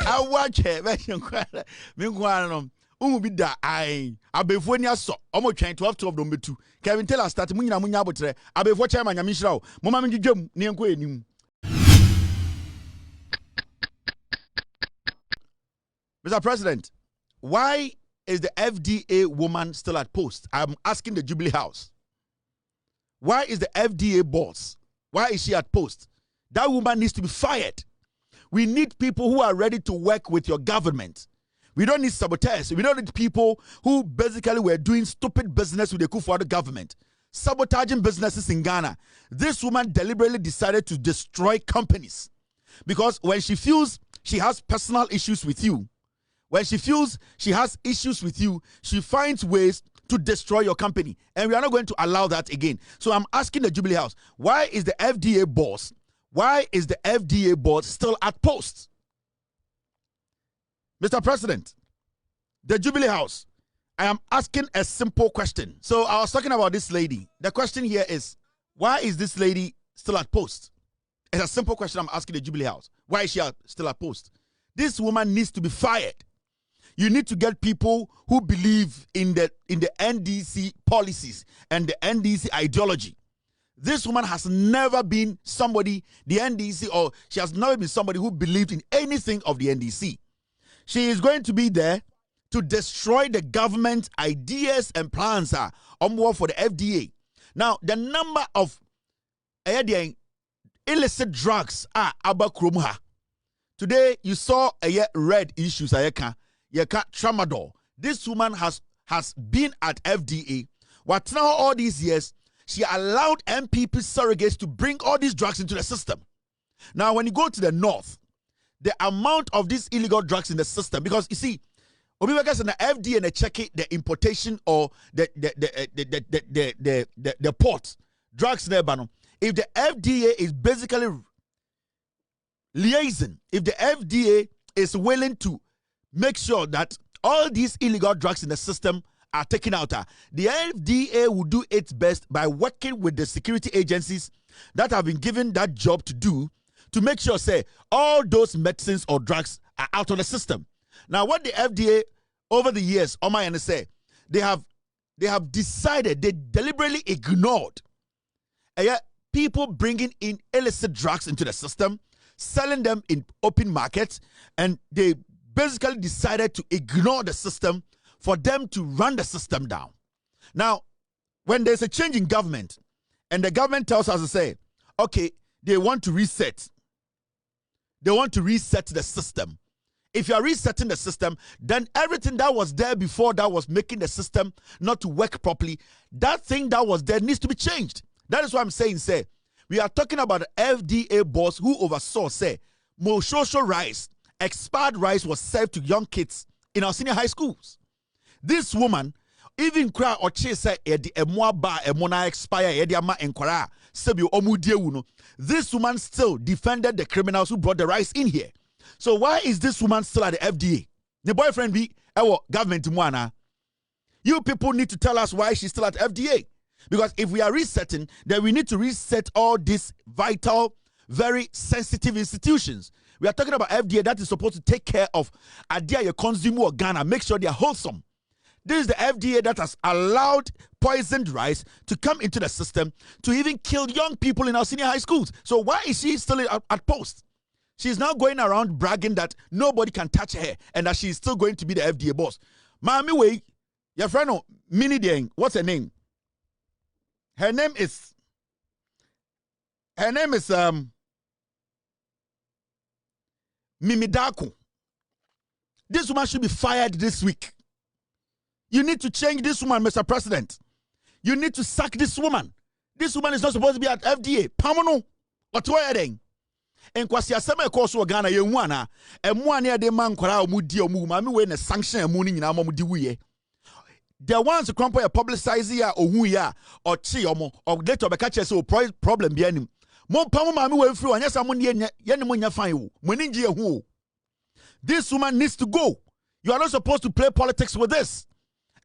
I watch it. Meanwhile, be that I before you saw almost 12 of them. Two Kevin Taylor started Munya Botre. I before Chairman Yamishra, Mamma Jum, Nianque. Mr. President, why is the FDA woman still at post? I'm asking the Jubilee House. Why is the FDA boss? Why is she at post? That woman needs to be fired. We need people who are ready to work with your government. We don't need saboteurs. We don't need people who basically were doing stupid business with the Kufuor government. Sabotaging businesses in Ghana. This woman deliberately decided to destroy companies. Because when she feels she has personal issues with you, when she feels she has issues with you, she finds ways to destroy your company. And we are not going to allow that again. So I'm asking the Jubilee House, why is the FDA boss still at post? Mr. President, the Jubilee House, I am asking a simple question. So I was talking about this lady. The question here is, why is this lady still at post? It's a simple question I'm asking the Jubilee House. Why is she still at post? This woman needs to be fired. You need to get people who believe in the NDC policies and the NDC ideology. This woman has never been somebody, the NDC, or she has never been somebody who believed in anything of the NDC. She is going to be there to destroy the government ideas and plans for the FDA. Now, the number of illicit drugs are abakrumha. Today, you saw red issues. Tramadol. This woman has been at FDA. What now all these years, she allowed MPP surrogates to bring all these drugs into the system. Now, when you go to the north, the amount of these illegal drugs in the system, because you see, Obibekas and the FDA and they check it, the importation or the port drugs there, if the FDA is basically liaising, if the FDA is willing to make sure that all these illegal drugs in the system are taken out, the FDA will do its best by working with the security agencies that have been given that job to do, to make sure, say, all those medicines or drugs are out of the system. Now, what the FDA over the years, and say, they have decided, they deliberately ignored people bringing in illicit drugs into the system, selling them in open markets, and they basically decided to ignore the system for them to run the system down. Now, when there's a change in government, and the government tells us to say, okay, they want to reset. They want to reset the system. If you are resetting the system, then everything that was there before that was making the system not to work properly, that thing that was there needs to be changed. That is what I'm saying, say, we are talking about the FDA boss who oversaw, say, more social rice, expired rice was served to young kids in our senior high schools. This woman, even cry or chase say emona expire enkwara sebi omudie uno. This woman still defended the criminals who brought the rice in here. So why is this woman still at the FDA? The boyfriend be government mwana. You people need to tell us why she's still at FDA. Because if we are resetting, then we need to reset all these vital, very sensitive institutions. We are talking about FDA that is supposed to take care of idea your consumer Ghana, make sure they are wholesome. This is the FDA that has allowed poisoned rice to come into the system to even kill young people in our senior high schools. So why is she still at post? She's now going around bragging that nobody can touch her and that she's still going to be the FDA boss. Mami way, your friend Mini Deng, what's her name? Her name is Mimidaku. This woman should be fired this week. You need to change this woman, Mr. President. You need to sack this woman. This woman is not supposed to be at FDA. Pamono. What are you doing? And kwasi asema ekoso Ghana ye hu ana emu ane de man kwara omudi omu ma me we na sanction emu ni nyina ma mudi wuye. The ones who compare publicize ya ohu ya or chi omo or later be catch say problem bi anim. Mo pam ma me we free anya sam ne ye ne mo nya fan wo. Mo ni ngie hu. This woman needs to go. You are not supposed to play politics with this.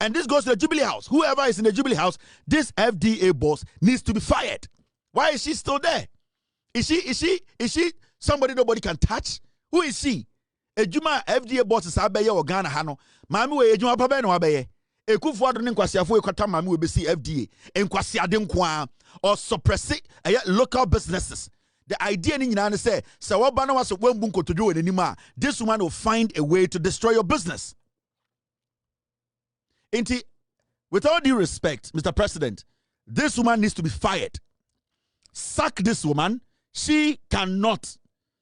And this goes to the Jubilee House. Whoever is in the Jubilee House, this FDA boss needs to be fired. Why is she still there? Is she Somebody nobody can touch. Who is she? Ejuma FDA boss is abeye or Ghana hano. Mami we ejuma pabe no abeye. Ekufu ado ne nkwasiafo ekota mami we be see FDA. Enkwasiade nkwa or suppress local businesses. The idea in United say, so what Bana was when bunko to do anymore. This woman will find a way to destroy your business. Inti, with all due respect, Mr. President, this woman needs to be fired. Sack this woman. She cannot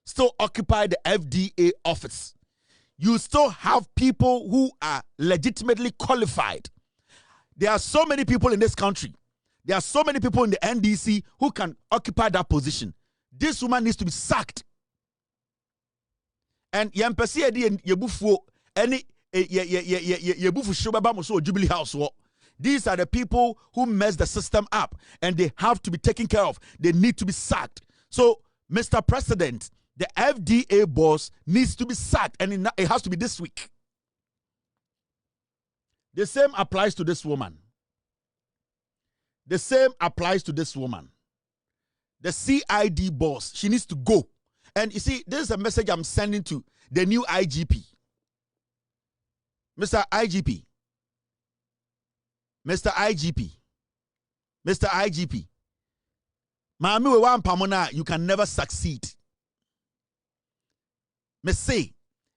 still occupy the FDA office. You still have people who are legitimately qualified. There are so many people in this country. There are so many people in the NDC who can occupy that position. This woman needs to be sacked. And yampesi edi yebufuo any yebufu shobaba muso Jubilee House. These are the people who mess the system up, and they have to be taken care of. They need to be sacked. So, Mr. President, the FDA boss needs to be sacked, and it has to be this week. The same applies to this woman. The same applies to this woman. The CID boss, she needs to go. And you see, this is a message I'm sending to the new IGP. Mr. IGP. Mr. IGP. Mr. IGP. Mami we wan pamona, you can never succeed. Me say,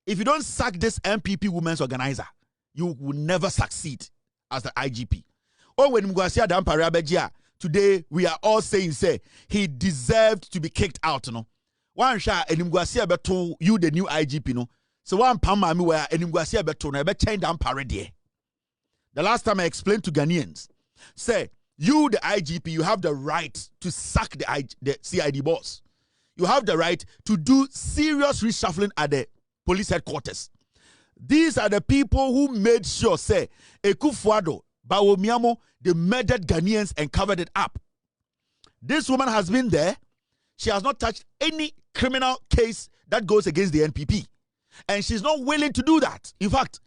if you don't sack this MPP women's organizer, you will never succeed as the IGP. Oh, when Mgwasia Dampare today we are all saying, say, he deserved to be kicked out, no? One shot and Mgwasia beto you the new IGP, no? So one pama mi where and Mgwasia beto no be change Dampare there. The last time I explained to Ghanaians, say, you, the IGP, you have the right to sack the CID boss. You have the right to do serious reshuffling at the police headquarters. These are the people who made sure, say, Ekufuado, Bawomiamo, they murdered Ghanaians and covered it up. This woman has been there. She has not touched any criminal case that goes against the NPP. And she's not willing to do that. In fact,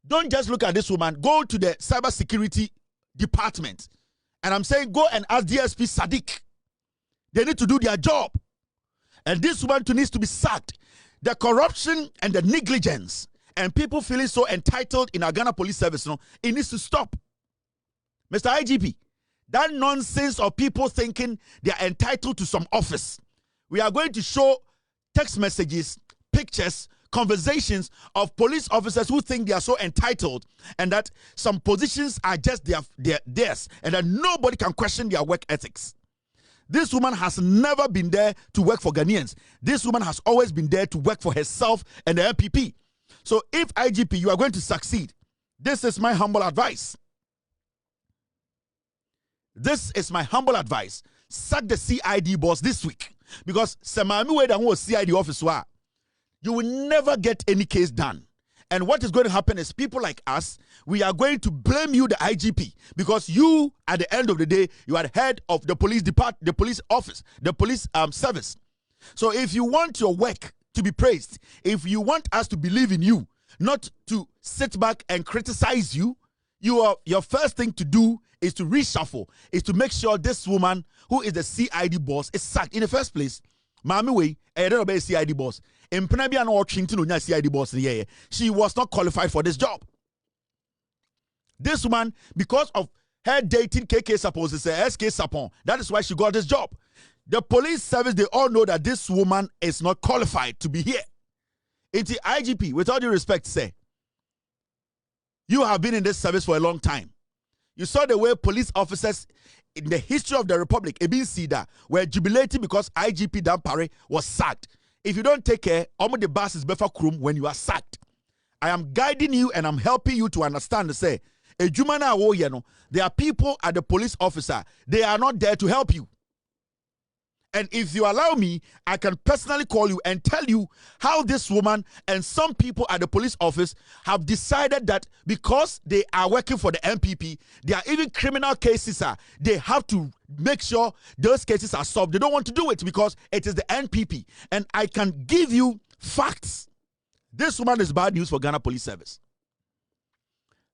don't just look at this woman. Go to the cybersecurity department. And I'm saying go and ask DSP Sadiq. They need to do their job. And this woman too needs to be sacked. The corruption and the negligence and people feeling so entitled in our Ghana police service, no, it needs to stop. Mr. IGP, that nonsense of people thinking they are entitled to some office. We are going to show text messages, pictures, conversations of police officers who think they are so entitled and that some positions are just theirs and that nobody can question their work ethics. This woman has never been there to work for Ghanaians. This woman has always been there to work for herself and the MPP. So if IGP, you are going to succeed, this is my humble advice. This is my humble advice. Sack the CID boss this week. Because Semami Weda was CID officer, you will never get any case done. And what is going to happen is people like us, we are going to blame you, the IGP, because you, at the end of the day, you are the head of the police department, the police office, the police service. So if you want your work to be praised, if you want us to believe in you, not to sit back and criticize you, your first thing to do is to reshuffle, is to make sure this woman who is the CID boss is sacked in the first place. Mami way, I don't know CID boss. CID boss. She was not qualified for this job. This woman, because of her dating KK Sapon, SK Sapon, that is why she got this job. The police service, they all know that this woman is not qualified to be here. It's the IGP, with all due respect, say, you have been in this service for a long time. You saw the way police officers in the history of the Republic, Ebin Sida, were jubilating because IGP Dampare was sacked. If you don't take care, Omo the boss is befa krum when you are sacked. I am guiding you and I'm helping you to understand to say, there are people at the police officer, they are not there to help you. And if you allow me, I can personally call you and tell you how this woman and some people at the police office have decided that because they are working for the MPP, there are even criminal cases. They have to make sure those cases are solved. They don't want to do it because it is the NPP. And I can give you facts. This woman is bad news for Ghana Police Service.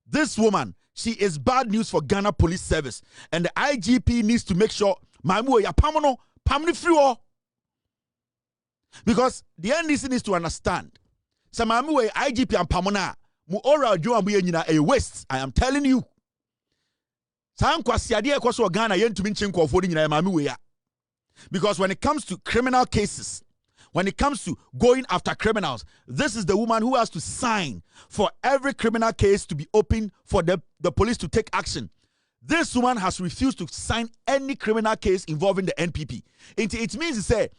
This woman, she is bad news for Ghana Police Service. And the IGP needs to make sure, Mamu ya pamono, pamni free. Because the NDC needs to understand. Samami we IGP and Pamona, mu oral joa mu a waste. I am telling you. Sam kwasiade ekwoso Ghana yentumi nchenko ofori nyina mami we ya. Because when it comes to criminal cases, when it comes to going after criminals, this is the woman who has to sign for every criminal case to be open for the police to take action. This woman has refused to sign any criminal case involving the NPP. It means to say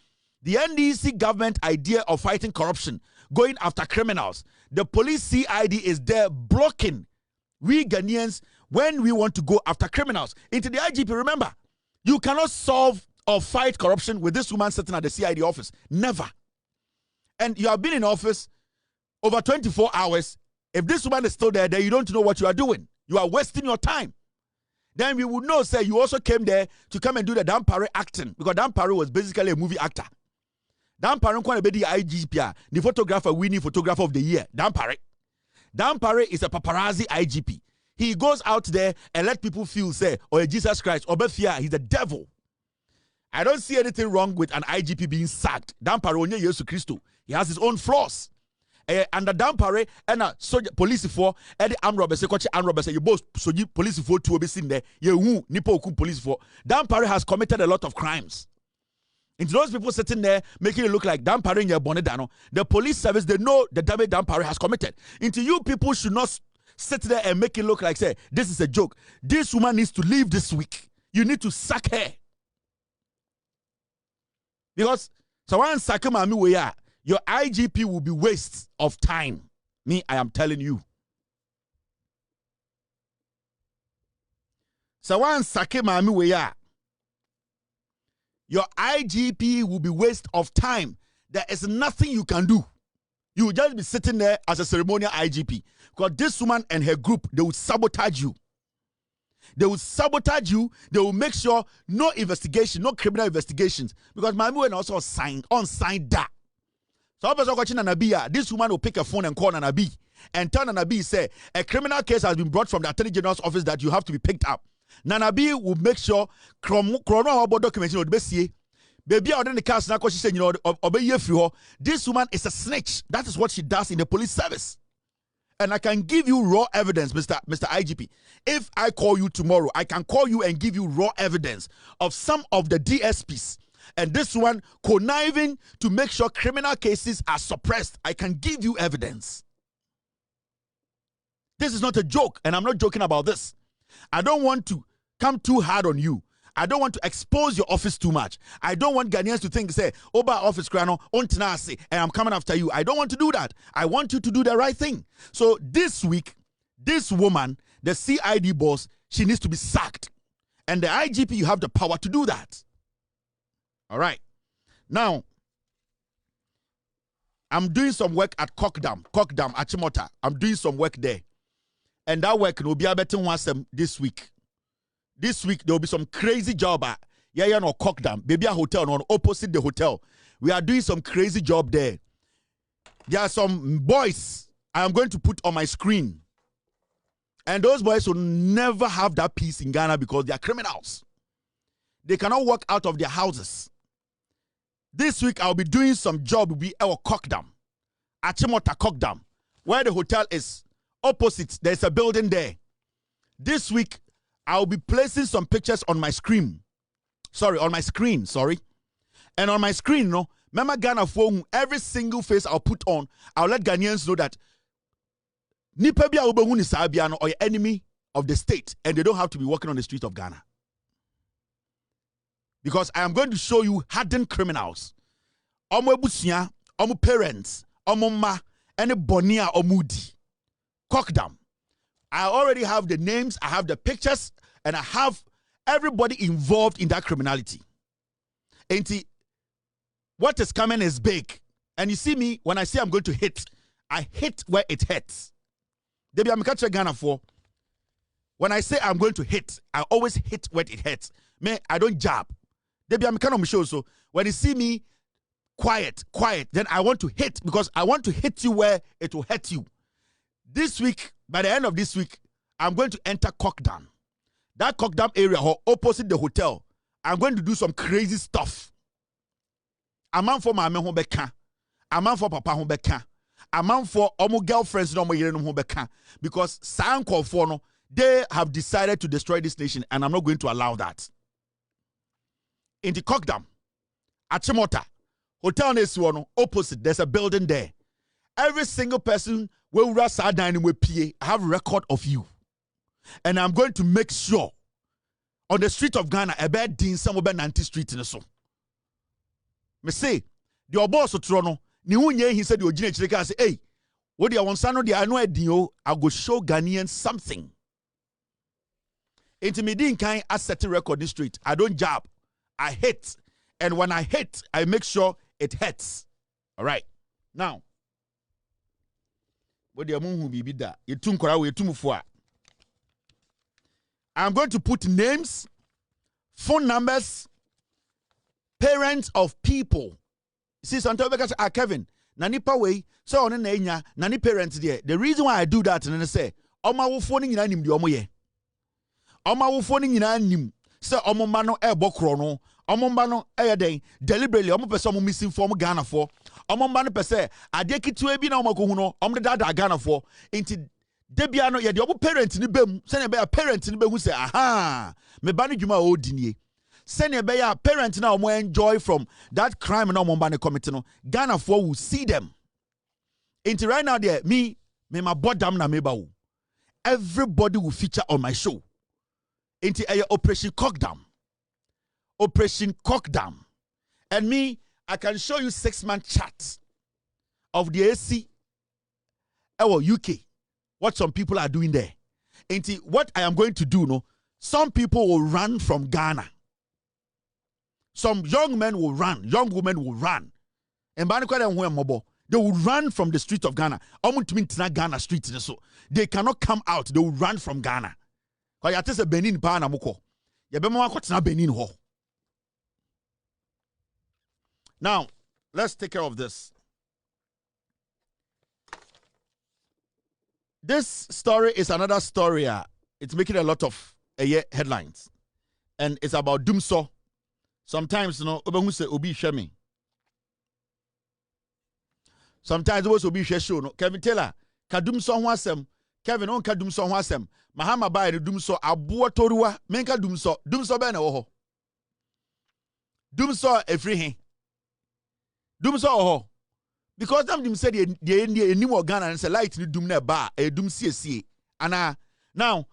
the NDC government idea of fighting corruption, going after criminals, the police CID is there blocking we Ghanaians when we want to go after criminals. Into the IGP, remember, you cannot solve or fight corruption with this woman sitting at the CID office. Never. And you have been in office over 24 hours. If this woman is still there, then you don't know what you are doing. You are wasting your time. Then we would know, say, you also came there to come and do the Dampare acting. Because Dampare was basically a movie actor. Dampare kwani be the IGP, the photographer winning photographer of the year. Dampare is a paparazzi IGP. He goes out there and let people feel, say, oh, Jesus Christ, or Bethia, he's the devil. I don't see anything wrong with an IGP being sacked. Dampare onye Yesu Christo. He has his own flaws. And the Dampare and a soldier police for the armed robbers, you both soji police for to be seen there. You nipo ku police for. Dampare has committed a lot of crimes. And those people sitting there making it look like Dampare in your bonnet, the police service, they know the damage Dampare has committed. Into you people should not sit there and make it look like, say, this is a joke. This woman needs to leave this week. You need to sack her. Because someone sakama we are, your IGP will be waste of time. Me, I am telling you. Someone sakama we are, your IGP will be waste of time. There is nothing you can do. You will just be sitting there as a ceremonial IGP. Because this woman and her group, they will sabotage you. They will sabotage you. They will make sure no investigation, no criminal investigations. Because my woman also signed that. So this woman will pick a phone and call Nanabi and tell Nanabi, say, a criminal case has been brought from the Attorney General's office that you have to be picked up. Nanabi will make sure documentation will be baby out in the cast now she said, this woman is a snitch. That is what she does in the police service. And I can give you raw evidence, Mr. IGP. If I call you tomorrow, I can call you and give you raw evidence of some of the DSPs. And this one conniving to make sure criminal cases are suppressed. I can give you evidence. This is not a joke, and I'm not joking about this. I don't want to come too hard on you. I don't want to expose your office too much. I don't want Ghanaians to think, say, Oba office krano, ontinasi, and I'm coming after you. I don't want to do that. I want you to do the right thing. So this week, this woman, the CID boss, she needs to be sacked. And the IGP, you have the power to do that. All right. Now, I'm doing some work at Cockdam, Achimota. I'm doing some work there. And that work will be able to this week. This week, there will be some crazy job at no Cockdam, baby a hotel, on opposite the hotel. We are doing some crazy job there. There are some boys I am going to put on my screen. And those boys will never have that peace in Ghana because they are criminals. They cannot walk out of their houses. This week, I'll be doing some job will be our Cockdam, Achimota Cockdam, where the hotel is opposite. There's a building there. This week, I'll be placing some pictures on my screen. On my screen. And on my screen, remember Ghana phone, every single face I'll put on, I'll let Ghanaians know that Nipebia Ubehun is Sabiano or enemy of the state, and they don't have to be walking on the streets of Ghana. Because I am going to show you hardened criminals. Omo Busia, Omo parents, Omo ma, any Bonia Omudi. Cockdam. I already have the names, I have the pictures, and I have everybody involved in that criminality. And what is coming is big. And you see me, when I say I'm going to hit, I hit where it hurts. Debbie, I'm catching Ghana for. When I say I'm going to hit, I always hit where it hurts. Man, I don't jab. Debbie, I'm kind of show. So when you see me quiet, then I want to hit because I want to hit you where it will hurt you. This week, by the end of this week, I'm going to enter Cockdam. That Cockdam area or opposite the hotel, I'm going to do some crazy stuff. A man for my man ho beka. A man for papa ho beka. A man for omo girlfriends no mo yere no ho beka. Because sanko for no, they have decided to destroy this nation, and I'm not going to allow that. In the Cockdam, Achimota, Hotel Nesuono, opposite, there's a building there. Every single person will run dining with PA. I have a record of you. And I'm going to make sure on the street of Ghana, a bed din some over 90 street in the so. Me say, the boss of Toronto, ni unye he said the original say, hey, what do you want son the I know I go show Ghanaians something. Intimidating kind asset record in the street. I don't jab. I hit. And when I hit, I make sure it hits. All right. Now, what do you want to be that? You too Otumfuo. I'm going to put names, phone numbers, parents of people. See, sometimes I Kevin, nani pa way, so on na nani parents there. The reason why I do that, and I say, Oma wo phone ni nim di omo ye. Oma wo phone ni nim. Say omo ma no e bokro no. Omo ma no e den deliberately omo pese omo misinform Ghana for. Omo ma no pese ade kitu bi na omo ko hu no. Omo da Ghana for. Inti Debiano, ye the obu parent ni bem, send a parent ni who say, aha, me bani juma o dinye. Send a parent now more enjoy from that crime no more bani committing. Ghana for will see them. Into right now there, me my bottom na meba. Everybody will feature on my show. Into a Operation Cockdam. Operation Cockdam. And me, I can show you 6-month chats of the AC UK. What some people are doing there. And what I am going to do, no, some people will run from Ghana. Some young men will run, young women will run. And they will run from the street of Ghana. Ghana street. So they cannot come out. They will run from Ghana. Benin Benin. Now, let's take care of this. This story is another story. It's making a lot of headlines. And it's about Dumsor. Sometimes, you know, Obi Shemi. Sometimes it was Obi Shesho. No? Kevin Taylor, Kadumsor Wasem. Kevin on Kadumsor Wasem. Mahama by the Dumsor, Abu Torua, Menka Dumsor, Dumsor Bena Oho. Dumsor a free. Dumsor Oho. Because them said the new Ghana and say light ni dum na ba a dum CSC. And now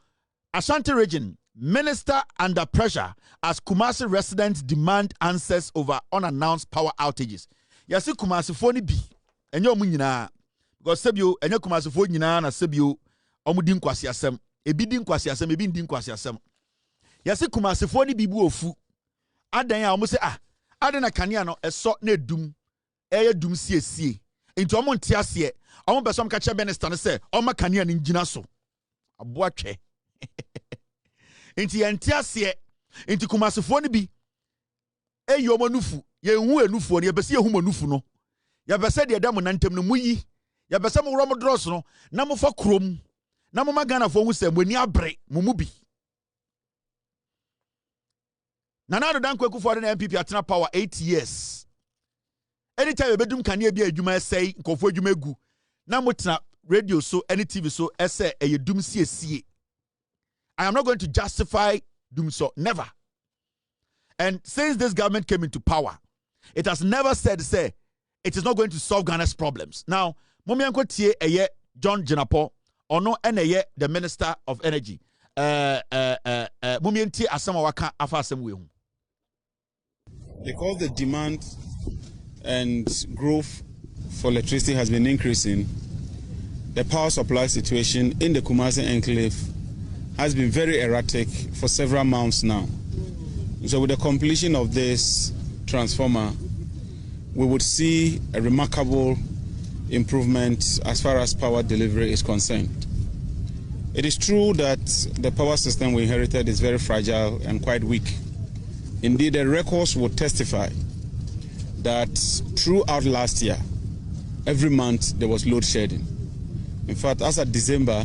Asante region minister under pressure as Kumasi residents demand answers over unannounced power outages. Yasi Kumasi phone bi enyo mu nyina because sebio enyo Kumasi phone nyina na sebio omudi nkwasi asem ebi di nkwasi asem ebi ndi nkwasi asem. Yasi Kumasi phone bi bu ofu adan a omo se adan na kanea no eso na edum eye dum siesie into omo ntiase omo besom ka che minister ne se omo kanea ne ngina so aboatwe inti ntiase inti Kumasifo ne bi eyi omo nufu ye hu enufu ne ye bese ye hu manufu no ye bese de dam nantem no muyi ye bese mo rom dross no na mo fa krom na mo magana fo hu se moni abre mo mu bi Nana do danko ekufo de na MPP atena power 8 years. Anytime bedum kane bia adwuma sei nkofo adwuma egu na motena radio so any TV so ese eyedum siesie. I am not going to justify Dumsor, never. And since this government came into power, it has never said say it is not going to solve Ghana's problems. Now, momianko tie eye John Jenapo ono eneye the Minister of Energy. Momianti asama waka afa asem we hu. Because the demand and growth for electricity has been increasing, the power supply situation in the Kumasi enclave has been very erratic for several months now. So with the completion of this transformer, we would see a remarkable improvement as far as power delivery is concerned. It is true that the power system we inherited is very fragile and quite weak. Indeed, the records would testify that throughout last year, every month there was load shedding. In fact, as of December,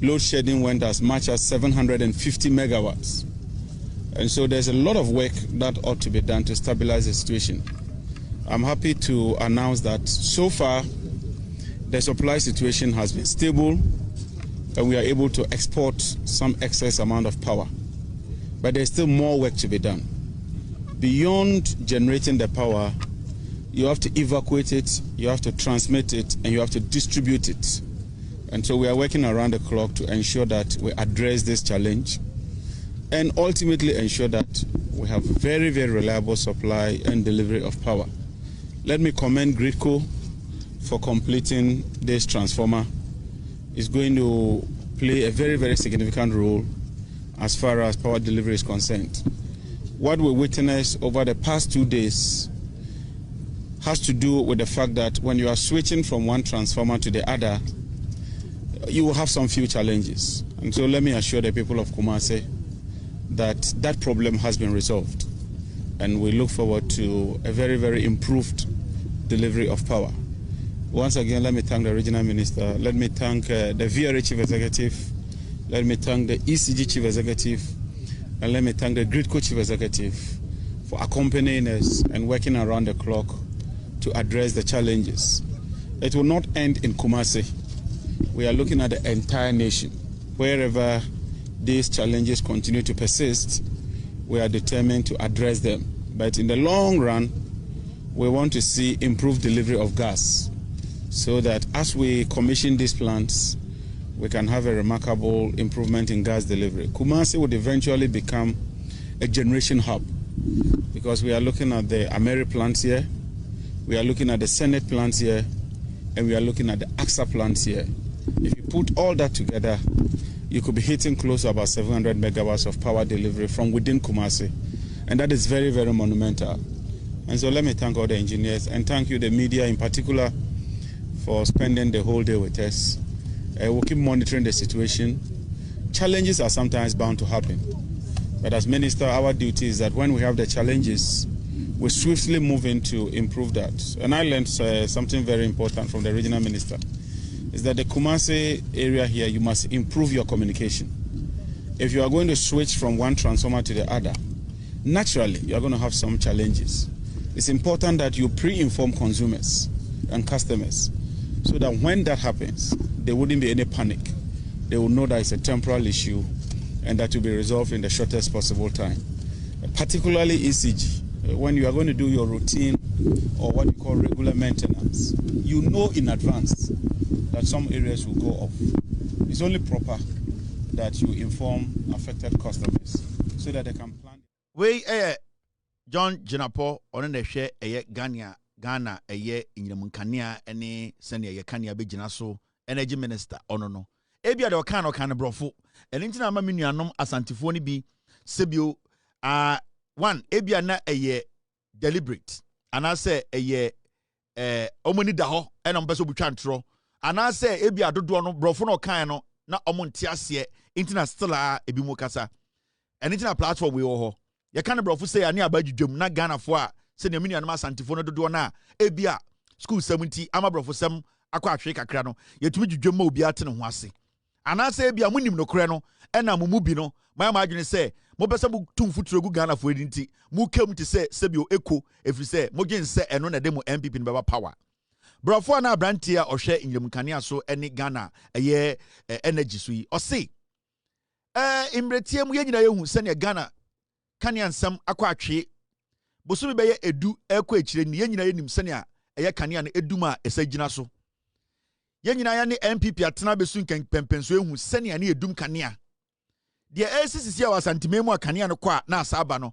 load shedding went as much as 750 megawatts. And so there's a lot of work that ought to be done to stabilize the situation. I'm happy to announce that so far the supply situation has been stable and we are able to export some excess amount of power. But there's still more work to be done. Beyond generating the power, you have to evacuate it, you have to transmit it, and you have to distribute it. And so we are working around the clock to ensure that we address this challenge and ultimately ensure that we have very, very reliable supply and delivery of power. Let me commend Gridco for completing this transformer. It's going to play a very, very significant role as far as power delivery is concerned. What we witnessed over the past 2 days has to do with the fact that when you are switching from one transformer to the other, you will have some few challenges. And so let me assure the people of Kumasi that that problem has been resolved. And we look forward to a very, very improved delivery of power. Once again, let me thank the regional minister. Let me thank the VRA chief executive. Let me thank the ECG chief executive. And let me thank the Gridco chief executive for accompanying us and working around the clock to address the challenges. It will not end in Kumasi. We are looking at the entire nation. Wherever these challenges continue to persist, we are determined to address them. But in the long run, we want to see improved delivery of gas so that as we commission these plants, we can have a remarkable improvement in gas delivery. Kumasi would eventually become a generation hub because we are looking at the Ameri plants here, we are looking at the Senate plants here, and we are looking at the AXA plants here. If you put all that together, you could be hitting close to about 700 megawatts of power delivery from within Kumasi. And that is very, very monumental. And so let me thank all the engineers and thank you, the media in particular, for spending the whole day with us. We'll keep monitoring the situation. Challenges are sometimes bound to happen. But as minister, our duty is that when we have the challenges, we swiftly move in to improve that. And I learned something very important from the regional minister, is that the Kumasi area here, you must improve your communication. If you are going to switch from one transformer to the other, naturally, you are going to have some challenges. It's important that you pre-inform consumers and customers so that when that happens, there wouldn't be any panic. They will know that it's a temporal issue and that will be resolved in the shortest possible time. Particularly ECG. When you are going to do your routine or what you call regular maintenance, you know in advance that some areas will go off. It's only proper that you inform affected customers so that they can plan. We John Jinapo on the share Ghana Inyamunkania any senior Yakania Bejinaso energy minister no. Ebia de kan brofo and intina ma menuanom asantifo bi sebio one ebia na deliberate and I say omoni da ho e no mpeso butwa ntro and I say ebia dodo no brofo no kan no na omonte ase intina still ebi mu kasa and intina platform we ho ye kan brofo say ani abadwudwam na Ghana fo a se ne menuanom asantifo no dodo na ebia school 70 ama brofo sem akwa ahwe kakra no yetumi dwudwam ma obi ate ne ho ase anase bia munim no kore no ena mumu bi no ma adwene se mo besa mu tumfuturo gu Ghana fo edinti mu kem ti se sebio eko efri se mo gyen se eno na demo MPP no beba power brofo na abrantia ohwe Inyamkania so eni Ghana energy so yi o se imretie mu yenyina yehu se ne Ghana kania nsam akwa atwe bosu beye edu ekwa ekire ni yenyina yenim se ne kania no eduma esagina so yenyina ya ne MPP atena besu nkenpempenso ehu sene ya ne edum kanea de ACCC ya wasantimemu akanea no kwa na asaba no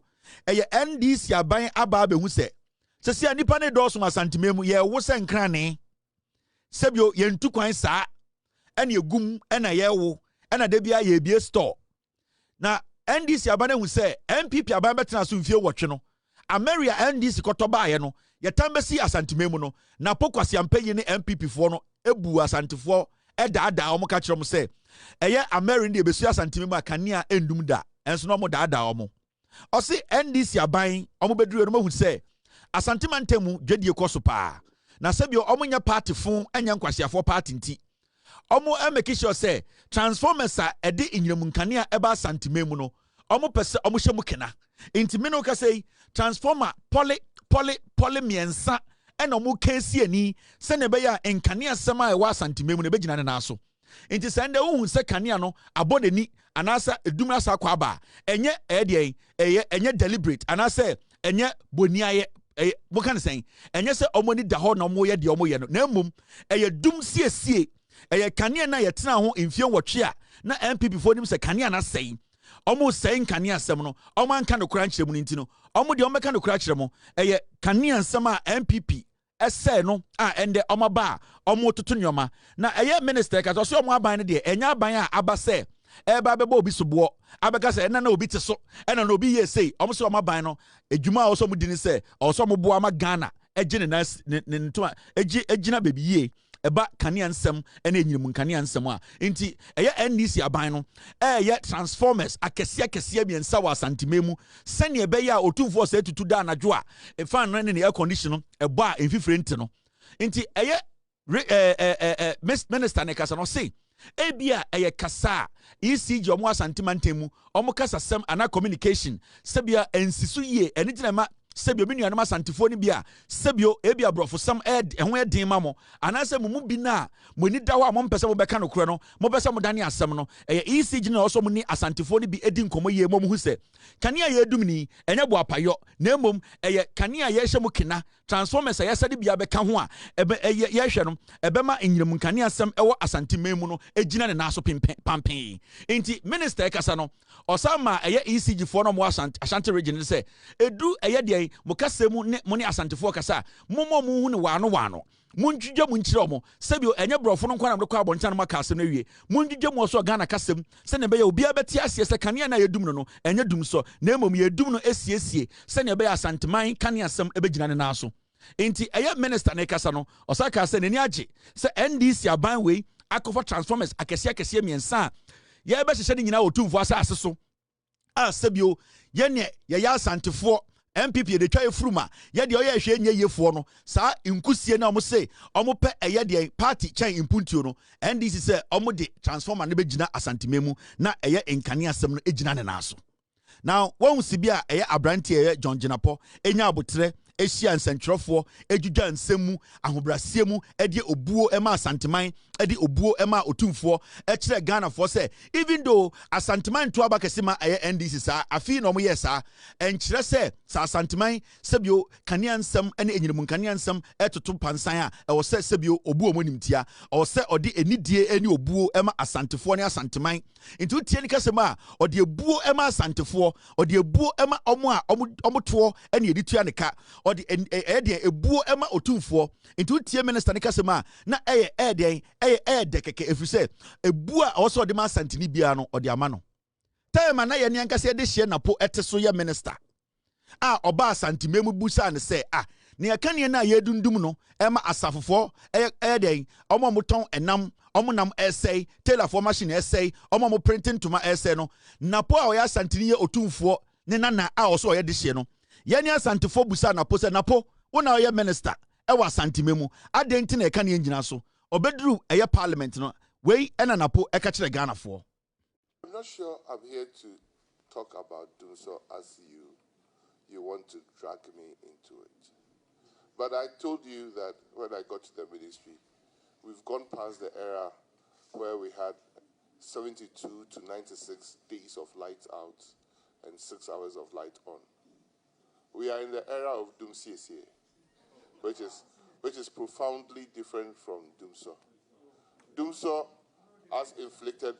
NDC aban aba behu se sese nipa ne doso wasantimemu ye wo se nkrane sebio ye ntu kwan saa ene egum ena ye wo ena de bia ye bie store na NDC aban ehu se MPP aban betena so mfie wotwe no Ameria NDC kotoba ye no ye tambesi asantimemu no na pokwasi ampeyi ne MPP fo no ebu asantefo edaada omo ka kire mo se eye American de besu asanteme akania endum da enso no mo daada omo o se NDC aban omo beduru no mahu se asantema ntemu dwedie koso pa na sebio omo nya party fon anya nkwasiafo party nti omo emeke sure se transformers a ede Inyamunkania eba asanteme mu no omo pese omo hyemu kena nti me no ka sei transformer poly miensa eno mu kesi ani se ne be ya enkania sema e wa Asante memu ne be gina ne naso enti sende wo se kania no abodeni anasa edumra sa kwa ba enye enye deliberate anasa enye boniaye what can say enye se omoni da ho na omo ye de omo ye no na mmom eye dum siesie eye kania na ye tena ho mfie wotwe a na MPP fo nim se kania na sei omo sei kania asem no omo anka no kura nkyeremu nti no omo de omo ka no kura kyeremu eye kania asem a MPP ese no a ende omo ba omo tutu nyoma na eye minister ka so omo aban ne de enya aban a aba se eba beba obi sobo abeka se na obi te so na obi ye sei omo se omo aban no edwuma a so mo di ni se oso mo boa ma Ghana eje ne ntoma ejina bebi ye eba kania nsem ena enyim kania nsem a nti eye NDC aban no eye transformers akese biensa wa Asante memu sene ebe ya Otumfuo se tutu da anadwo a fan no ne air condition ebo a enfifre nti no nti eye minister ne kasa no say ebia eye kasa ECG omo Asante mantemu omo kasa sem ana communication sebia ensisu ye eni tinema sebio bi nuanoma Asantefo ni bia sebio ebia brofo sam ho edin ma mo anase mumu bi na moni da ho a mo mpese mo beka no kro no mo pese mo dane asem no ECG na also mo ni Asantefo ni bi edi nkomo ye mo hu se kania ye dum ni enye bo apayo na emom kania ye hye mo kina transformers ya sade bia beka ho a ye hwe no ebema enyirim kania asem ewo Asante memu no ejina ne naso pampen enti minister kasa no osama ECG fo no mo Asante region se edu de mukasemu ne mo ne Asantefo kasa momo mu hu ne wano munjuje mu nkyire omo sebio enye brofo no nkwana mdekọ abontan maka asem na wie munjuje mu oso Ghana kasem se ne be ya obi abeti asie se kania na yedum no enye Dumsor na emom yedum no esiesie se ne be ya Asanteman kania asem ebegina ne naso enti minister ne kasa no osaka se ne ni age se NDC aban we akofa transformers akese miensa ye be hye ne nyina Otumfuo asase so a sebio ye ne ye Asantefo MPP de twa efuruma ye de oye hwe nye yefo no sa inkusie na omo se omo pe eye de party chan impuntio no NDC se omo de transformer ne begina Asante memu na eye enkane asem no egina ne naso now won sibia eye abrantie eye John Napo enya abotre Asian Centrofo ejudwa nsemu ahobrasiemu ede obuo ema Asanteman ede obuo ema Otumfuo kire Ghana for say even though Asanteman to abakesima NDC sa afi no mo yesa enkire se sa Asanteman sebio kania nsem ene enyirim kania nsem etoto pansan a e wo se sebio obuo mo nimtia o se ode enidie ene obuo ema Asantefo ne Asanteman into tie ni kasema ode ebuo ema Asantefo ode ebuo ema omo to ene editua ne ka odi ebuo ema Otumfuo into tie minister ne kasema na de keke efuse ebuo a also de ma Asante ni bia no odi ama no time na ye ne ankase de hye Napo eteso ye minister a oba Asante memu busa ne se ne yakane na ye dundum no ema asafofo de omo moton enam omo nam essay tailor for machine essay omo printing to my essay no Napo a oya Asante ni ye Otumfuo ne nana a also oya de hye no yani Asantefo busa Napo se Napo wona oya minister e wa Asante memu adenti na yakane nyina so obedru eye parliament no we ena Napo e ka kire Ghana for. I'm not sure I'm here to talk about Dumsor as you want to drag me into it. But I told you that when I got to the ministry, we've gone past the era where we had 72 to 96 days of lights out and 6 hours of light on. We are in the era of Dumsor, which is profoundly different from Dumsor. Dumsor, as inflicted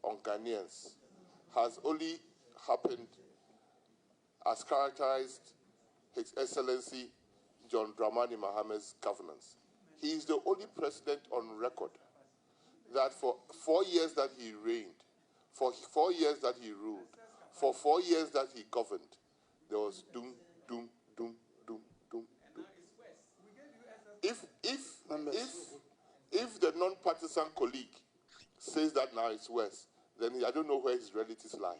on Ghanaians, has only happened as characterized His Excellency John Dramani Mahama's governance. He is the only president on record that for 4 years that he reigned, for 4 years that he ruled, for 4 years that he governed, there was doom. If the non-partisan colleague says that now it's worse, then I don't know where his relatives lie.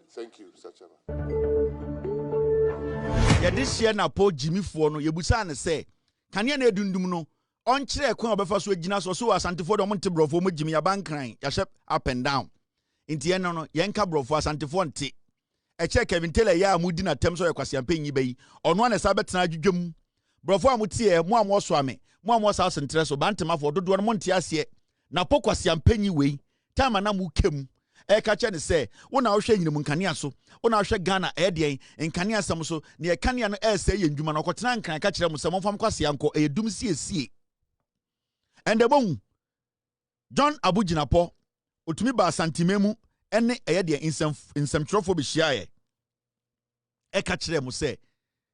Thank you, Mr. Chairman. Yeah, this year Napo Jimmy for no yebusa ne say kania na edundum no on kire kwan obefa so agina so Asantefo do monte brofo mo Jimmy yabankran ya shep up and down inti eno no yenka brofo Asantefo nte check Kevin Taylor ya mudi na tem so e kwasiampe nyi bayi ono na sa betena adwudwam brofo amutie mo amoso ame mo amoso asentre so bantema fo dodo no monte ase na pokwasiampe nyi wei tama na mu kem e ka che ne se wona wo hwe nyinum nkania so wona wo hwe Ghana e de nkania sam so ne kania no e se ye ndwuma no kotena nkan ka kire mu se momfam kwasianko e dum sie and the John Abujinapo otumi ba santimemu ene eye de insemtrofo be hia e ka kire mu se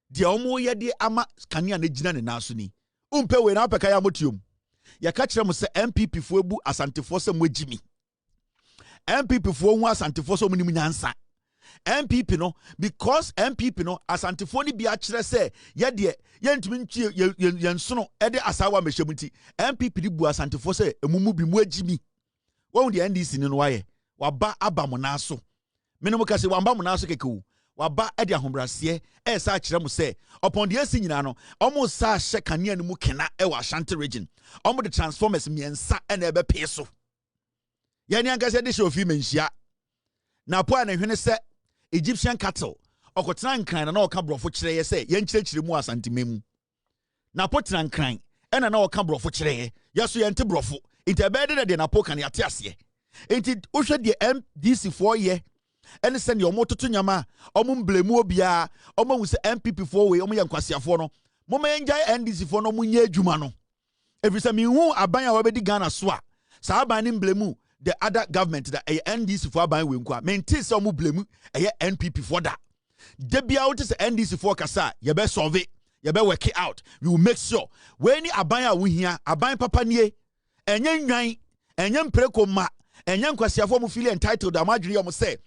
de omo ye de ama kania na gina ne naso ni umpe we na apeka ya motiom ya ka kire mu se MPP fo ebu asantefo se mwagimi MPP fo hu asantefo so munim nyansa MPP no because MPP no asantefo ni bia kire se ye de yentumi ntwie yensono e de asawa mehyemuti MPP di bu asantefo se emumu bi mu agimi won de NDC ni no waye waba abamo naso menemu kase wamba mo naso kekewu waba e de ahombrase e sa kire mu se upon the esi nyina no omo sa hye kanea ni mu kena e wa Asante region omo de transformers miensa e na ebe peso yani ankase de shofi menhia Napo na hwene se Egyptian cattle okotena nkran na oka brofo kire ye se ye nkyerechire mu asantememu Napo tena nkran ena na oka brofo kire ye yeso ye nte brofo intebede de Napo kan yate ase enti wohwe de MDC 4 ye ene se ne omototo nyama omumblemu obia omahu se MPP 4 we omo ye nkwasiafo no moma yenjai NDC 4 no munye adwuma no efisa mihu aban a wabedi Ghana so a sa aban ne mblemu the other government that NDC for aban we nkwa menti se omo blemu NPP for that de bia wote se NDC for kasa ye be solve it ye be work it out we will make sure when aban a wo hia aban papa nie enye nwan enye mpreko ma enye nkwasiafo mu feel entitled amadwiri omo se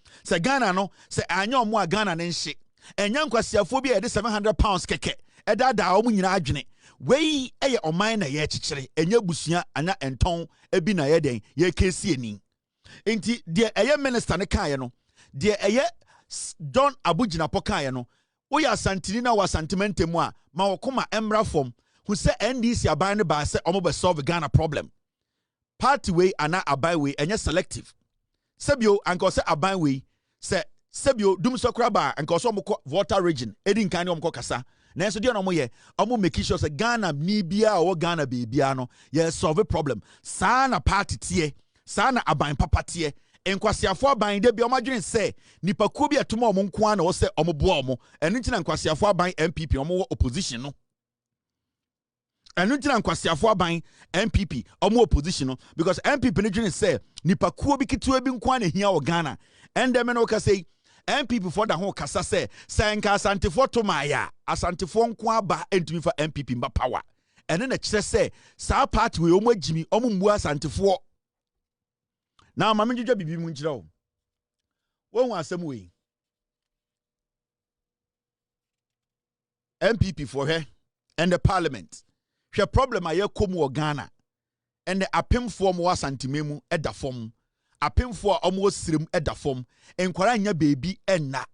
Ghana no se anya omo a Ghana ne nhye enye nkwasiafo bi e de 700 pounds keke edada omo nyina adwene wei eye oman na ye kikire enye busua anya enton ebi na ye den ye kesi eni enti de eye minister ne kae no de eye John Abujinapo kae no wo ya santini na wa santimentemu a ma wokoma emra form hu se NDC aban ne ba se omo be solve Ghana problem party way ana aban way enye selective sebio anko se aban way se sebio Dumsor kraba anko so omo voter region edi nkan ne omo kasa nanso dia no mo ye omo make sure se Ghana ni bia o Ghana be bia no ye solve problem sa na party tie sa na aban papa tie enkwasiafo aban de bia o madwene se nipakuo bi atoma omo nko ana wo se omo boa omo enu ntina enkwasiafo aban MPP omo opposition no enu ntina enkwasiafo aban MPP omo opposition no because MPP ne dwene se nipakuo bi kitua bi nko ana hia o Ghana ende me no ka say MPP for the whole kasa se senka Asante for to maya Asante for nko aba entumi fa MPP mba power ene na kire se sa party we omo agimi omo mbu Asante for na ma menjudwa bibi mu nkira o won asem we MPP for her and the parliament hwe problem aye komu o Ghana and the apemfo mo Asante memu eda fom apemfo a omo sirem eda fom enkwara nya beebi enna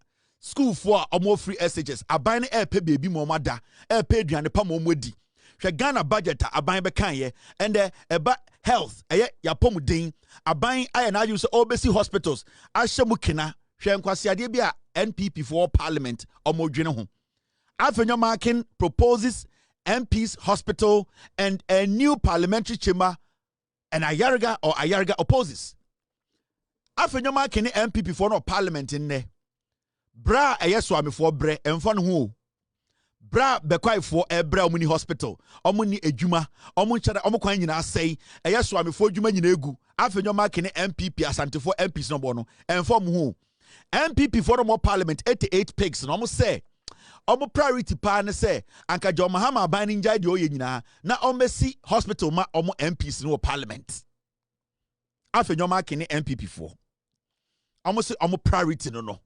school fo a omo free SHS aban ne epe beebi mo mada epe aduane pa mo modi hwe Ghana budget aban be kan ye and eba health eye yapomuden aban aye na use obesi hospitals ahyemu kena hwe nkwasiade bi a NPP for parliament omo dwene ho afenyo marking proposes MP's hospital and a new parliamentary chamber and Ayarga opposes afenyoma kene MPP for no parliament in ne bra eyeswami for bre emfa no ho bra bekwai for ebra omuni hospital omuni edwuma omunchara omukwan nyina asai eyeswami for edwuma nyina egu afenyoma kene MPP Asante for MPs no bono emfa mo ho MPP for no parliament 88 pigs no mo say omo priority pa ne say anka jo Mahama ban njai de oye nyina na ombesi hospital ma omo MPs no parliament afenyoma kene MPP for almost priority no.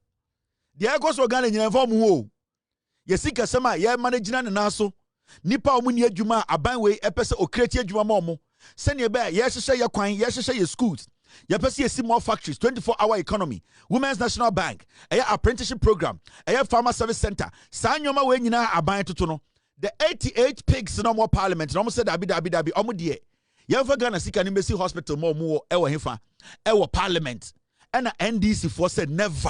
The Agos organ in inform wo. Yesika sama ye managina na naso. Nipa omuni adwuma aban we epese okreti adwuma momo. Sene be ye hye ye kwan ye hye ye schools. Ye pese ye more factories 24-hour economy. Women's National Bank, apprenticeship program, farmer service center. Sanyoma we nyina aban toto no. The 88 pigs no more parliament. No mo said dabi omo de. Ye fa Ghana sika ni mesi hospital mo ewo hefa. Ewo parliament. And the NDC for said never.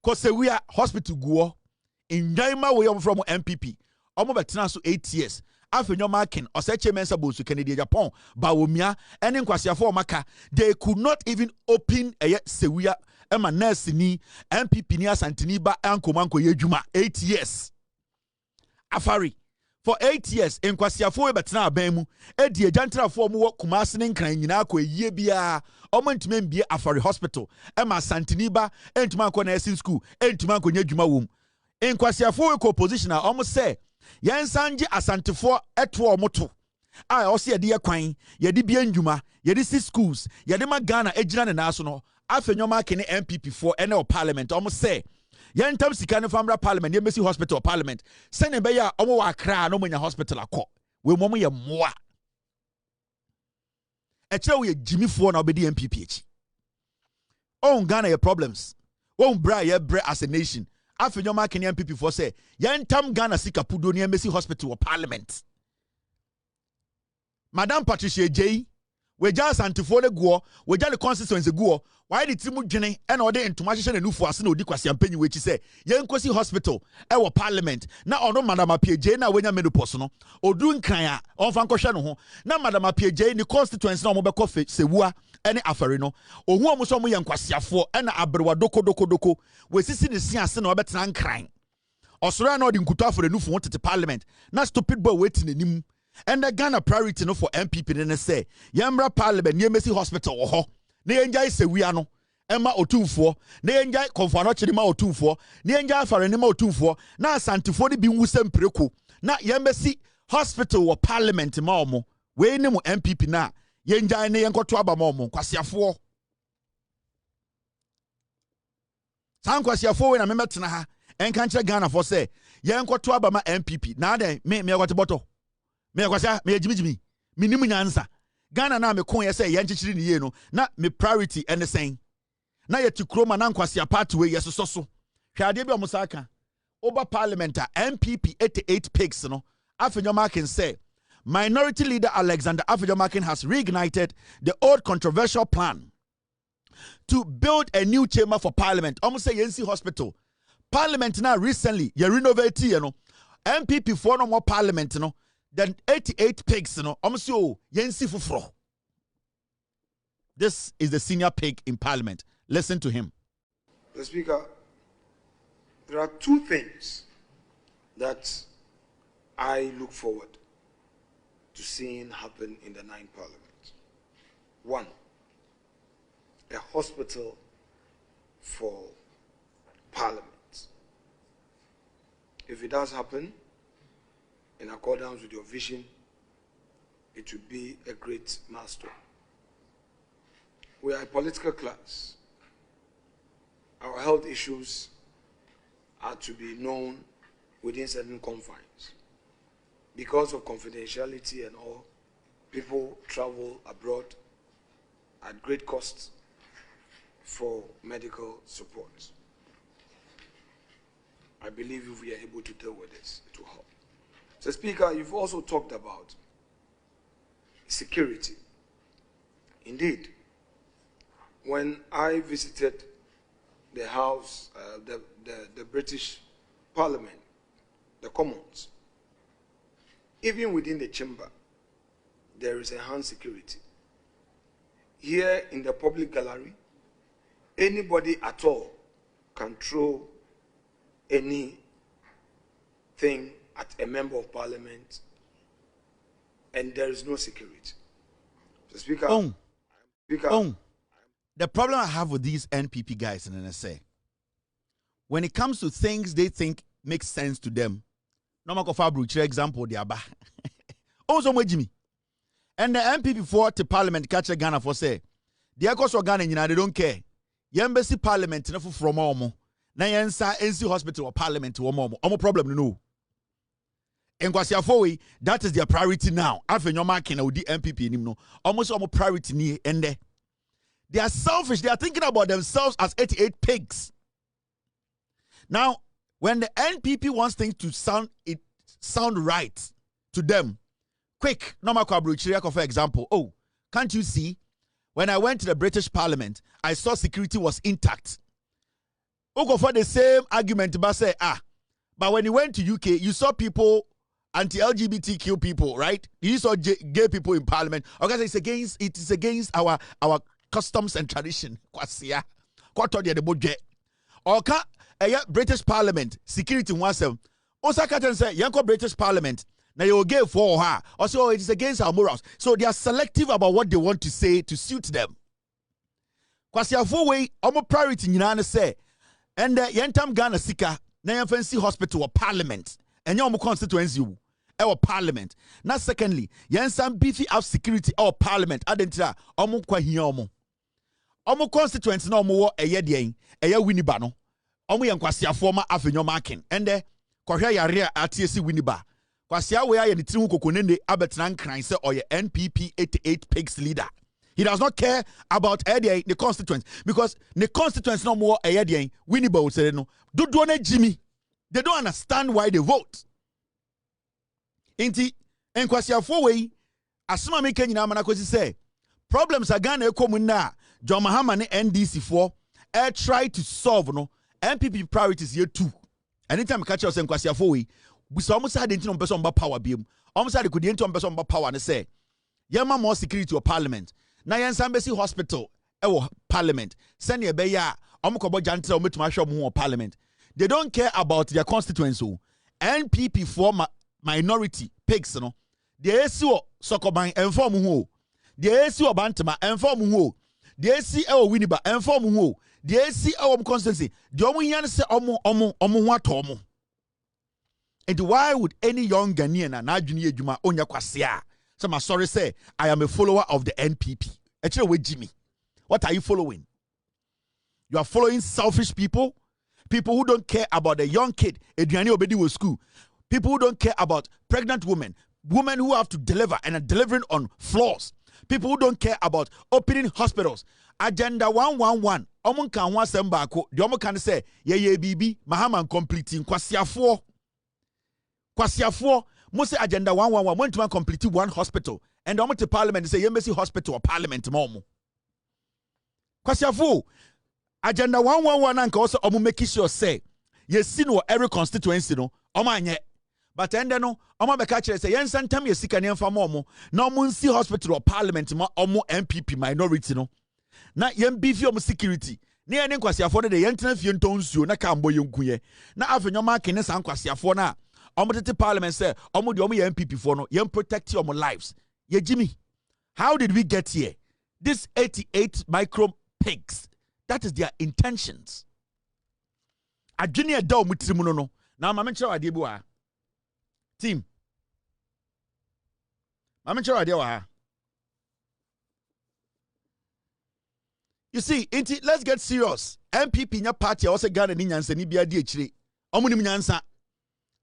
Kosewia hospital guo in Jaima way from MPP. Omo betena so 8 years. Afi nyoma ken oseche mensa bosu Kennedy Japan bawomia ene nkwasiafo maka they could not even open a Sewia ema nurse ni MPP ni Asante ni ba ankomanko yedwuma 8 years. Afari for 8 years nkwasiafo we betena aban mu edi ajantrafo mu Kumasi ne nkran nyina akọ eyie bia omo ntime mbie Afari hospital ema Asante ni ba entuma akọ nursing school entuma akọ nyadwuma wom nkwasiafo we ko position a omo say Yansanje Asantefo eto omoto a ose yede yakwan yede bia ndwuma yede si schools yede ma Ghana ejina ne naso no afenyoma kene MPP for ene o parliament omo say yentam sika ne famra parliament yemesi hospital parliament sene be ya omo wa Accra no monya hospital akọ we momo ye moa e kire we Jimmy for na obedi MPP echi on Ghana ye problems won bra ye bre as a nation afenyoma kene MPP for say yentam Ghana sika pudo ne emesi hospital or parliament Madam Patricia J we just Asantefo le guo we just the constituency guo why the timu dwene e na ode ntoma hye na nufu ase na odi kwasiampanyi we chi say yenkosi hospital e wo parliament na ono Madam J na wenya menopause no odu nkran a onfa nkɔhwɛ no ho na Madam J ni constituency na omo bɛkɔ Sewua ene Afari no ohu omo so omo yenkwasiafo e na abrewa doko we sisi ne si ase na obetena nkran osoro na odi nkuto afore nufu ho tete parliament na stupid boy waiting anim. And the Ghana priority no for MPP then say Yambra Parliament near Messi Hospital ho ne enjai Sewia no Emma Otumfuo ne enjai Konfano Chidima Otumfuo ne enjai Farenima Otumfuo na Asantefo de bi nwusem preko na Yembesi Hospital or Parliament ma omo we ne mo MPP na yenjai ne yenkoto aba ma omo kwasiafo san kwasiafo we na memetena ha enka nkyere Ghana for say yenkoto aba ma MPP na den me yakote boto me kwasa me jimijimi minim nyansa Ghana na me kon ye say ye nchichiri ni ye no na me priority ene sen na ye tikroma na nkwasa party we yesoso so hwade bi omusaka oba parliament MPP 88 pigs no afenyomakin say minority leader Alexander Afenyomakin has reignited the old controversial plan to build a new chamber for parliament almost say yensi hospital parliament now recently ye renovate you know MPP for no more parliament no then 88 pigs, you know, yensi fufro. This is the senior pig in parliament. Listen to him. The Speaker, there are two things that I look forward to seeing happen in the 9th Parliament. One, a hospital for Parliament. If it does happen, in accordance with your vision, it will be a great milestone. We are a political class. Our health issues are to be known within certain confines. Because of confidentiality and all, people travel abroad at great cost for medical support. I believe if we are able to deal with this, it will help. So, Speaker, you've also talked about security. Indeed, when I visited the House, the British Parliament, the Commons, even within the chamber, there is enhanced security. Here in the public gallery, anybody at all can throw anything at a member of parliament, and there is no security. So, Speaker, the problem I have with these NPP guys in NSA, when it comes to things they think make sense to them, no matter for example, the Aba. Also, Jimmy. And the MPP for the parliament catch Ghana for say, the Akos of Ghana, they don't care. The embassy parliament, enough from Omo. Na yensa NC hospital or parliament to Omo problem no. That is their priority now. Afenyoma kena odi MPP nim no. Almost priority ni ende. They are selfish. They are thinking about themselves as 88 pigs. Now, when the NPP wants things to sound right to them, quick, for example, oh, can't you see? When I went to the British Parliament, I saw security was intact. go for the same argument, but say, but when you went to UK, you saw people, anti-LGBTQ people, right? You saw gay people in parliament. Okay, it is against our customs and tradition. Kwasia. Kwato de budget. Oka British Parliament, security one seven. Osaka can say, Yanko British Parliament. Now you gay for her. Also, it is against our morals. So they are selective about what they want to say to suit them. Kwasia for way, priority nyina say, and yentam Ghana sika, na fancy hospital or parliament, and your constituency. Our parliament. Now, secondly, some beefy of security our parliament. Adentira, kwa hiyomo. Constituents no more a yedian, a winibano. Yankwasia former avenue marking. And there, Korea Yarea ATC winiba. Kwasia where the Trimu Kokunende Abetran Kranse or your NPP 88 pigs leader. He does not care about the constituents because the constituents no more a yedian, winiba say no. Do Jimmy. They don't understand why they vote. Inti enkwasiafo wei asoma meka nyina mana kwesi say problems agana ekomu na John Mahama ne NDC for try to solve no MPP priorities here too. Anytime catch us enkwasiafo wei busa omo say denti no person ba power biem omo say could denti no person ba power ne say yema more security or parliament na yen sambesi hospital ewo parliament send ye be ya omo kobo jantre omo tuma hwe omo parliament. They don't care about their constituency. NPP for minority pigs no the AC sokoban inform who the AC bantama inform who the AC winiba inform who the AC constancy the omuyan say omo wato. And why would any young Ghanaian na adwene adwuma onya kwasea so my sorry say I am a follower of the NPP actually with Jimmy, what are you following? You are following selfish people who don't care about the young kid eduane obedi wo school. People who don't care about pregnant women who have to deliver and are delivering on floors. People who don't care about opening hospitals. Agenda 111. Omun kan wan semba ko. The omun kan say ye bibi Mahama completing kwasiafo. Kwasiafo mo say agenda 111 want to complete one hospital and omun to parliament say embassy hospital or parliament mo. Kwasiafo agenda 111 anka also omun make sure say ye see no every constituency no omanye. But then no, Oma Bekache say, Yen Santam ye sika name for momo, no munsi hospital or parliament ma omo MPP minority no. Na yen beefy omo security. Ni yen kwasi afo de yen tena fie ntonsuo na kambo yenkuye. Na afenyo ma kene san kwasi afo na omo tete parliament say omo de omo ye MPP for no yen protect omo lives. Ye Jimmy, how did we get here? This 88 micro pigs. That is their intentions. Adwene da omo trimu no. Na ma menche wade bu a. Team. I'm sure idea. You see, let's get serious. MPP in your party also got an inyansa ni bia di echire. Omunim nyansa.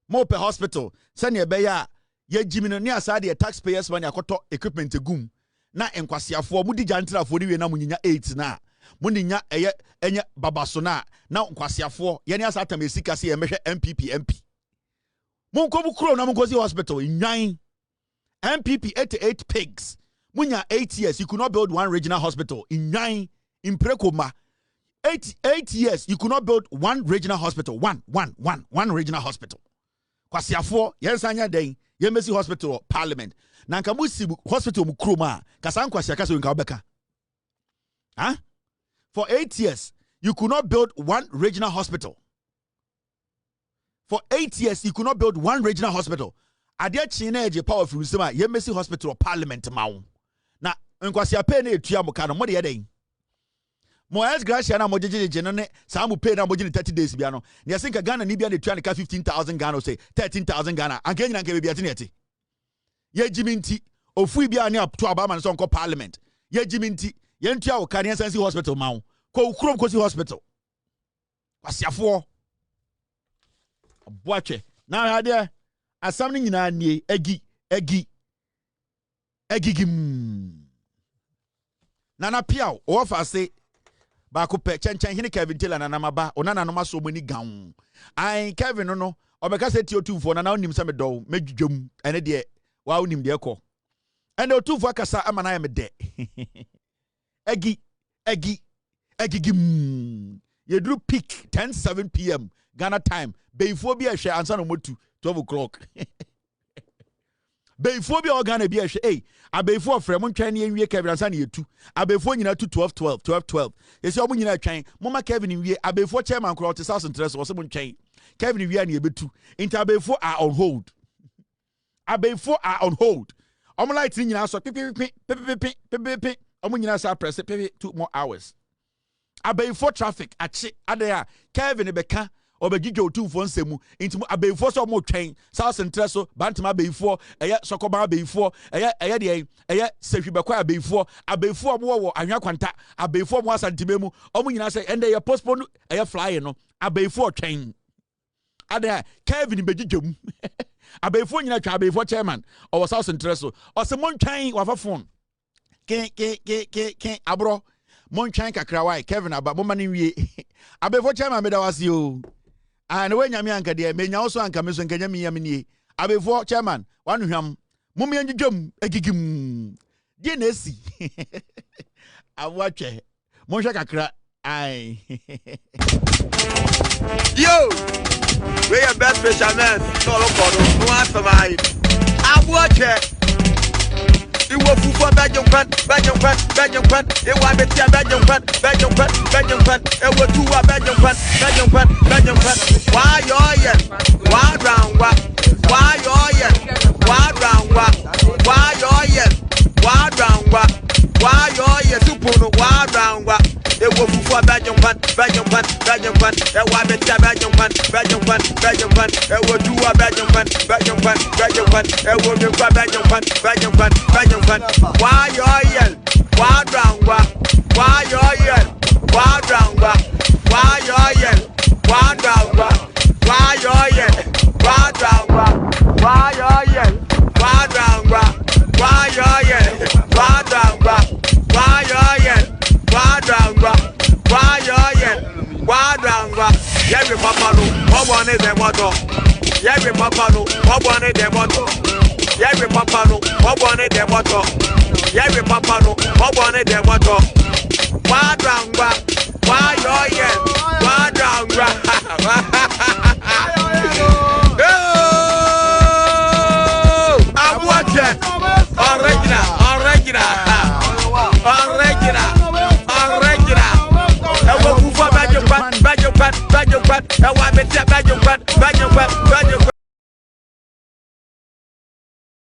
More per hospital. Send ye beya ye jimino ni asade ye taxpayers money akoto equipment egum. Na enkwasiafo mudi jantra fo ni we na munyinya 8 na. Muninya enye babaso na nkwasiafo ye ni asata mesika se ye mehwe MPP MP. Munkobu kuro na munkozi hospital in 9 MPP 88 pigs. Munya 8 years you could not build one regional hospital in 9 in Prekoma. 8 years you could not build one regional hospital. One regional hospital. Kwasiafo yensanya den yemesi hospital parliament. Na nka musi hospital mu kuro ma kasan kwasia kaso nka obeka. Huh? For 8 years you could not build one regional hospital. For 8 years, you could not build one regional hospital. Adia China eje power from Sema, Yemesi Hospital or Parliament Mao. Na Nkwasia pay ne etua mo kana mo de yeden. Mo as gracia na mo jeje jenone sa mo pay na mo 30 days bia no. Ne yasinka Ghana ni bia ne tua ne ka 15,000 Ghana say 13,000 Ghana. Anka nyina nka bia tineti. Ye jiminti ofu bia ne to abama ne so nko Parliament. Ye jiminti ye ntua wo kan Sansi Hospital Mao. Ko ukrom ko si hospital. Kwasiafo Boache. Now had asam ni nyina nie egigim. Nana Piao ofa say ba ko pe chen hini Kevin Taylor na namaba onana no maso mani gan. Ai Kevin no obeka say ti Otumfuo na onim se me do medwudwam ene de wa onim de ko. Ene Otumfuo akasa amana ya me de. Egigim. You drew peak 10:07 p.m. Ghana time. Before be a share answer no more to 12 o'clock. Before be all Ghana be a share. Hey, a before Fremont Chinese and we Kevin answer you two. A before you know to 12. Yes, you're when you train. Mama Kevin in we a before chairman crowd to South Interest or someone chain. Kevin we are near two. Inter before are on hold. A before are on hold. I'm like seeing you now so pick. I'm when you now press it 2 more hours. A before traffic at there. Kevin Beka. Obegijo Otumfuo nsemu intimu abefo so mo twen South Central bantama abefo eye sokoba abefo eye de eye sehwibekwa abefo mo wo anwa kwanta abefo mo Asante mu omo nyina se ende ye postpone eye fly no abefo twen ada Kevin begijom abefo nyina twa abefo chairman o South Central so o se mo twen wafa phone ken abro mo twen kakra wai Kevin aba mo mane wie abefo chairman meda wase o. And when you mean Kadia, may also and commission can me yamini. Abefore chairman, one him, Mummy and Jum, a gigim. Genesi. I watch it. Monshaka, aye. Yo, we are best fishermen. Solo for no answer mine. I watch it. You will for Belgium fan. It was the team Belgium fan. It was 2 Belgium fan. Why you're yet? Why round what? Why you're yet? Why round what? Why you're yet? Why round what? Why you're yet? Super why round what? It was for Belgium fan. It was the team Belgium fan. It was 2 Belgium fan. It was the Belgium fan. Why you're yet? Why round what? Why you're yet? Why round what? Why you're yet? Why round what? Why you're yet? Why round what? Why you're yet? Why round what? Why you're yet? Why round what? Why you're yet? Why round what? Why you're yet? Why round what? Every papa no, what one is the motto? Every papa no, what one is the motto? Every papa no, what one is the motto? Every papa no, what one is the motto? Why round what? Why you're yet? Why round what? I'm watching. Original. I want to Belgium.